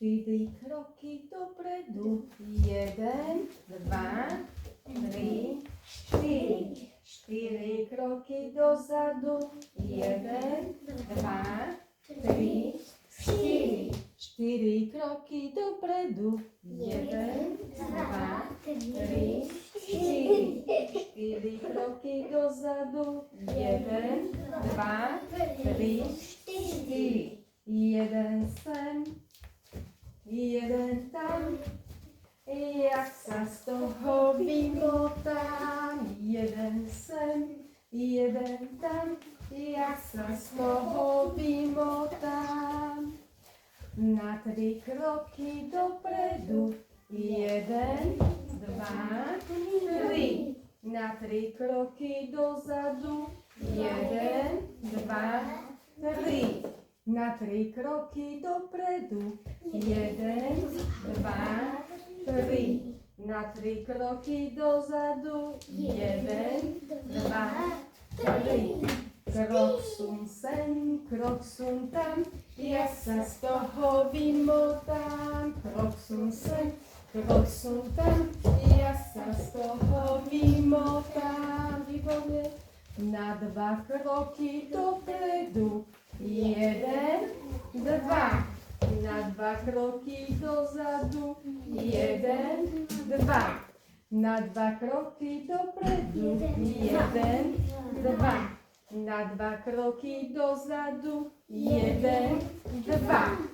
4 kroky dopredu. 1, 2, 3, 4. 4 kroky dozadu. 1, 2, 3, 4. 4 kroky dopredu. 1, 2, 3, 4. 4 kroky dozadu. 1, 2, 3, 4. Jeden sem, jeden tam. Jak sa z toho vymotám. Jeden sem, jeden tam. Jak sa z toho vymotám. Na 3 kroky dopredu. 1, 2, 3. Na 3 kroky dozadu. 1, 2, 3. Na 3 kroky dopredu. 1, 2, 3. Na 3 kroky dozadu. 1, 2, 3. Krok sun sem, krok sun tam. Ja sa z toho vymotám. Krok sun sem, krok sun tam. Ja sa z toho vymotám. Výborne. Na 2 kroky dopredu. 1, 2. Na 2 kroky dozadu. 1, 2. Na 2 kroky dopredu. 1, 2. Na 2 kroky dozadu. 1, 2.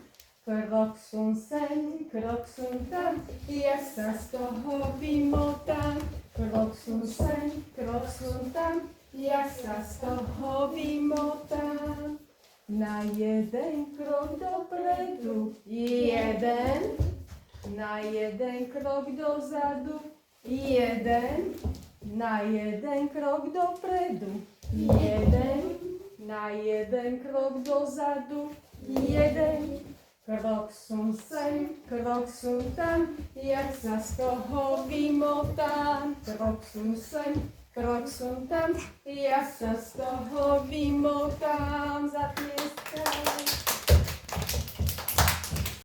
Krok sun sem, krok sun tam. Ja sa z toho vymotám. Krok sun sem, krok sun tam. Ja sa z toho vymotám. Na 1 krok dopredu. 1. Na 1 krok dozadu. 1. Na 1 krok dopredu. 1. Na 1 krok dozadu. 1. Krok sun sem, krok sun tam. Ja sa z toho vymotám. Krok sun sem, krok sun tam. Ja sa z toho vymotám. Zatlieskaj.